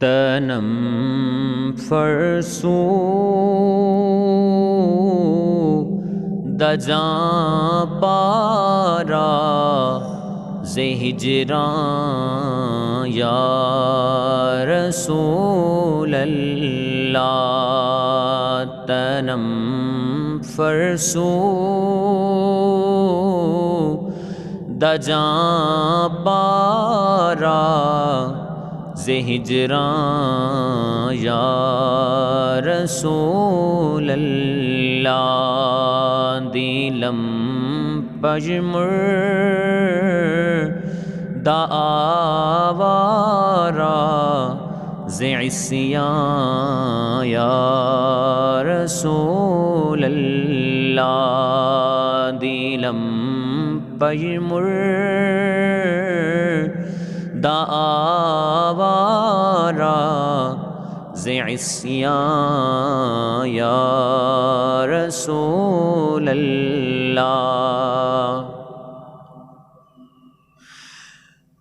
تنم فرسو دجاں پارا ہجراں یا رسول اللہ تنم فرسو دجاں پارا ہجراں یا رسول اللہ دلم پجمر دا آوارا عصیاں یا رسول اللہ دلم پجمر دا آوارا عصیاں یا رسول اللہ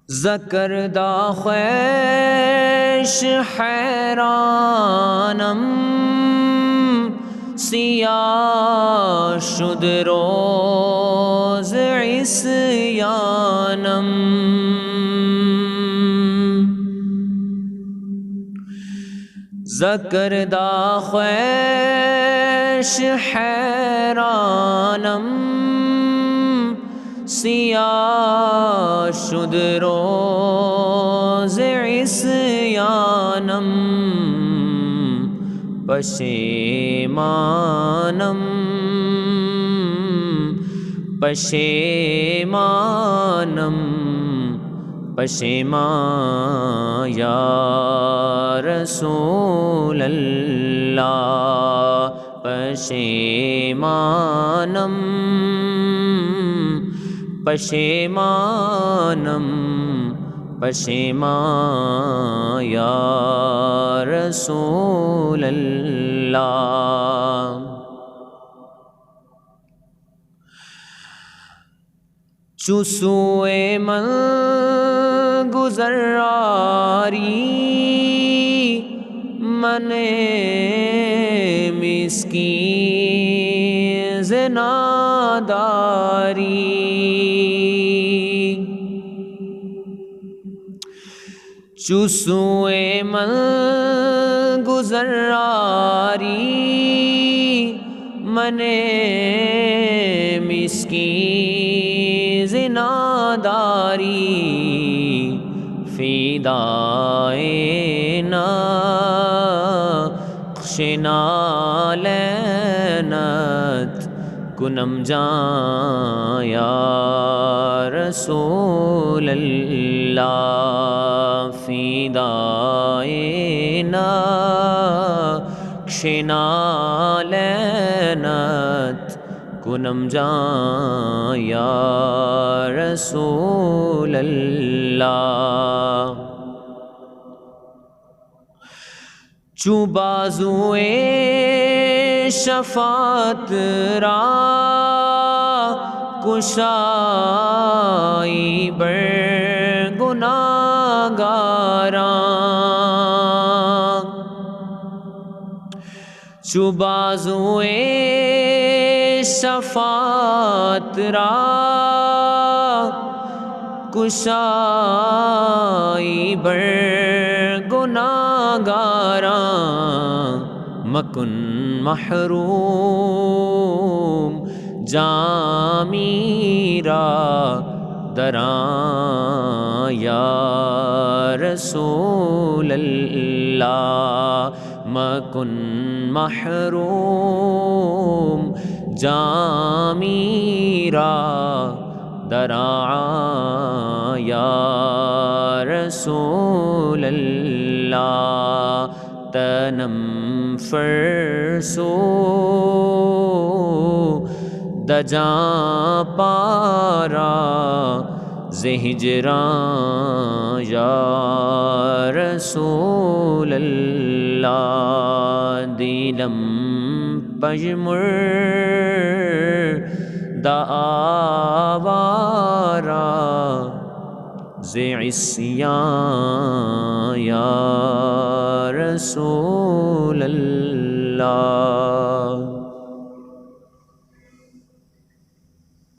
ذکر دا خویش حیرانم سیاہ شد روز عصیانم ذکر دا خویش حیرانم سیاہ شد روز عصیانم پشیمانم پشیمانم پشیمان یا رسول اللہ پشیمانم پشیمانم پشیمان یا رسول اللہ چسوئے من گزراری من مسکین زناداری چسوئے من گزراری من مسکین زناداری فدائے نقش نالینت کنم جاں یا رسول اللہ فدائے نقش نالینت کنم جاں یا رسول اللہ چو بازوئے شفاعت را کشائی بر گناہگاراں چو بازوئے شفاعت را کشائی بر گناہگاراں مکن محروم جاں میرا دراں یا رسول اللہ مکن محروم جاں میرا دراں یا رسول اللہ تنم فرسو دجاں پارا ہجراں یا رسول اللہ دلم پجمر دا آوارا عصیان یا رسول اللہ